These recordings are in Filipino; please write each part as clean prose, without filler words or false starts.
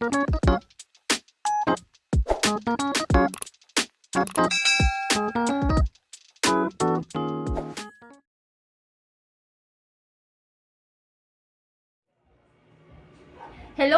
Hello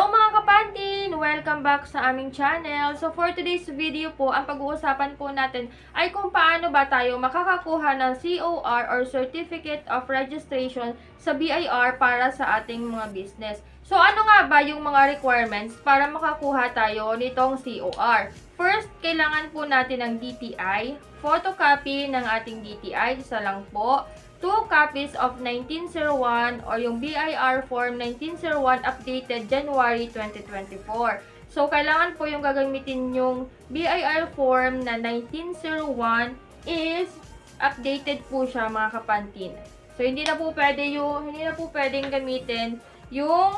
mga kapantin! Welcome back sa aming channel. So for today's video po, ang pag-uusapan po natin ay kung paano ba tayo makakakuha ng COR or Certificate of Registration sa BIR para sa ating mga business. So ano nga ba yung mga requirements para makakuha tayo nitong COR? First, kailangan po natin ng DTI, photocopy ng ating DTI, isa lang po. 2 copies of 1901 or yung BIR Form 1901 updated January 2024. So, kailangan po yung gagamitin yung BIR Form na 1901 is updated po siya mga kapantin. So, hindi na po pwedeng gamitin yung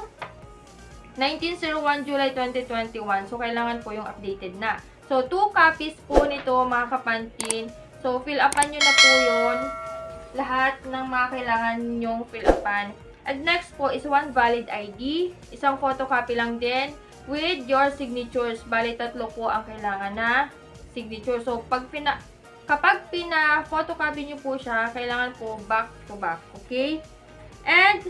1901 July 2021. So, kailangan po yung updated na. So, 2 copies po nito mga kapantin. So, fill upan nyo na po yun. Lahat ng mga kailangan nyong fill upan. And next po is one valid ID. Isang photocopy lang din with your signatures. Bali, 3 po ang kailangan na signature. So, kapag pina-photocopy nyo po siya, kailangan po back to back. Okay? And,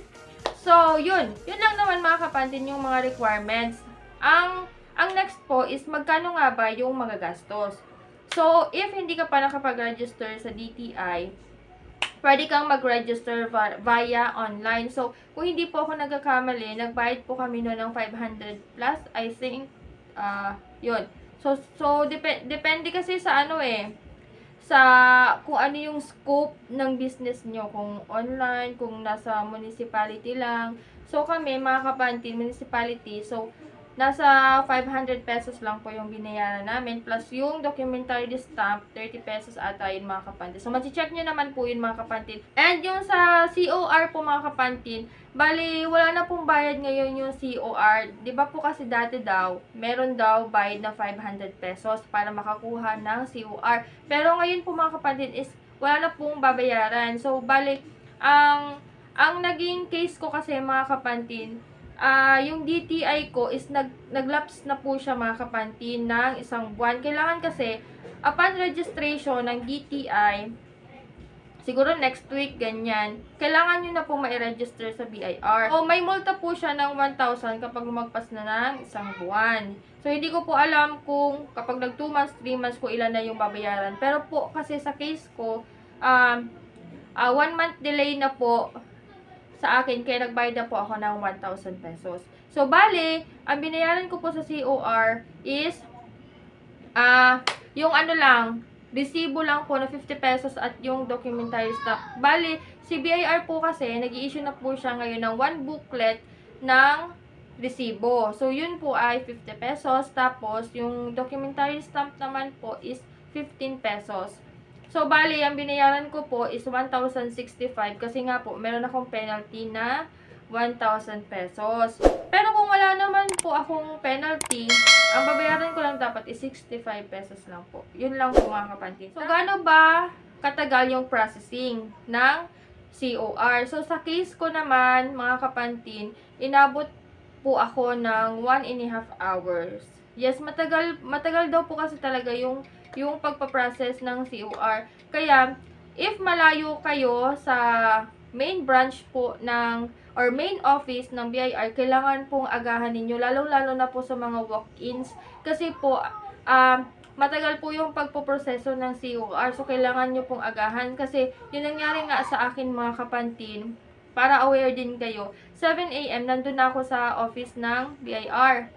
so, yun. Yun lang naman mga kapantin yung mga requirements. Ang next po is magkano nga ba yung magagastos. So, if hindi ka pa nakapag-register sa DTI, pwede kang mag-register via online. So, kung hindi po ako nagkakamali, nagbayad po kami noon ng 500 plus, I think, yun. So depende kasi sa sa kung ano yung scope ng business nyo. Kung online, kung nasa municipality lang. So, kami, mga kapantin, municipality, so, nasa 500 pesos lang po yung binayaran namin. Plus yung documentary stamp, 30 pesos ata yun mga kapantin. So, mag-check nyo naman po yun mga kapantin. And yung sa COR po mga kapantin, bali, wala na pong bayad ngayon yung COR. Diba po kasi dati daw, meron daw bayad na 500 pesos para makakuha ng COR. Pero ngayon po mga kapantin is, wala na pong babayaran. So, bali, ang naging case ko kasi mga kapantin, yung DTI ko is naglaps na po siya mga kapantin ng 1 buwan. Kailangan kasi, upon registration ng DTI, siguro next week, ganyan, kailangan nyo na po ma-register sa BIR. O, may multa po siya ng 1,000 kapag lumagpas na ng 1 buwan. So, hindi ko po alam kung kapag nag 2 months, 3 months ko ilan na yung babayaran. Pero po, kasi sa case ko, 1 month delay na po sa akin, kaya nagbayad na po ako ng 1,000 pesos. So, bale, ang binayaran ko po sa COR is, yung resibo lang po na 50 pesos at yung documentary stamp. Bale, si BIR po kasi, nag-i-issue na po siya ngayon ng 1 booklet ng resibo. So, yun po ay 50 pesos. Tapos, yung documentary stamp naman po is 15 pesos. So, bali, ang binayaran ko po is 1,065 kasi nga po, meron akong penalty na 1,000 pesos. Pero kung wala naman po akong penalty, ang babayaran ko lang dapat is 65 pesos lang po. Yun lang po mga kapantin. So, gaano ba katagal yung processing ng COR? So, sa case ko naman, mga kapantin, inabot po ako ng 1.5 hours. Yes, matagal daw po kasi talaga yung pagpaprocess ng COR. Kaya, if malayo kayo sa main branch po or main office ng BIR, kailangan pong agahan ninyo, lalo-lalo na po sa mga walk-ins. Kasi po, matagal po yung pagpoproseso ng COR. So, kailangan nyo pong agahan. Kasi, yun nangyari nga sa akin mga kapantin, para aware din kayo. 7 AM, nandun na ako sa office ng BIR.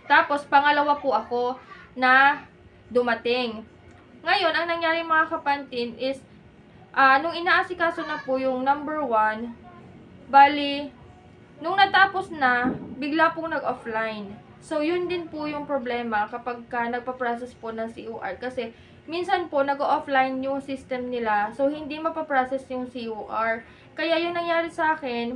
Tapos, pangalawa po ako na dumating. Ngayon, ang nangyari mga kapantin is, nung inaasikaso na po yung number 1, bali, nung natapos na, bigla pong nag-offline. So, yun din po yung problema kapag nagpa-process po ng COR. Kasi, minsan po, nag-offline yung system nila. So, hindi mapaprocess yung COR. Kaya, yung nangyari sa akin,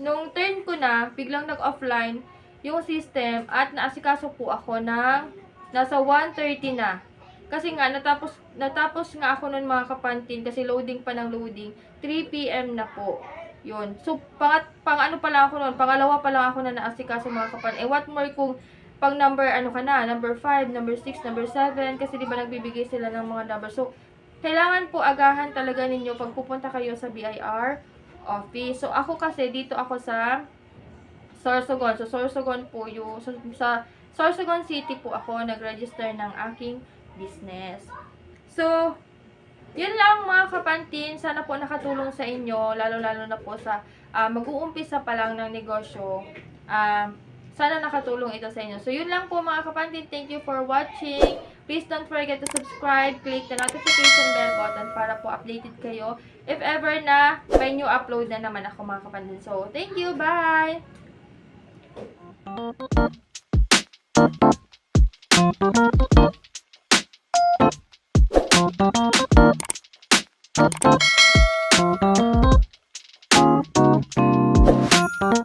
nung turn ko na, biglang nag-offline yung system at naasikaso po ako ng nasa 1:30 na. Kasi nga, natapos nga ako nun mga kapantin kasi loading pa ng loading. 3 PM na po. Yun. So, pang ano pa lang ako noon, pangalawa pa lang ako na naasikaso mga kapatid. What more kung pang number ano ka na, number 5, number 6, number 7, kasi di ba nagbibigay sila ng mga number. So, kailangan po agahan talaga ninyo pag pupunta kayo sa BIR office. So, ako kasi, dito ako sa Sorsogon. So, Sorsogon po yung, sa Sorsogon City po ako nag-register ng aking business. So, yun lang mga kapantin. Sana po nakatulong sa inyo, lalo-lalo na po sa mag-uumpisa pa lang ng negosyo. Sana nakatulong ito sa inyo. So, yun lang po mga kapantin. Thank you for watching. Please don't forget to subscribe. Click the notification bell button para po updated kayo if ever na may new upload na naman ako mga kapantin. So, thank you. Bye!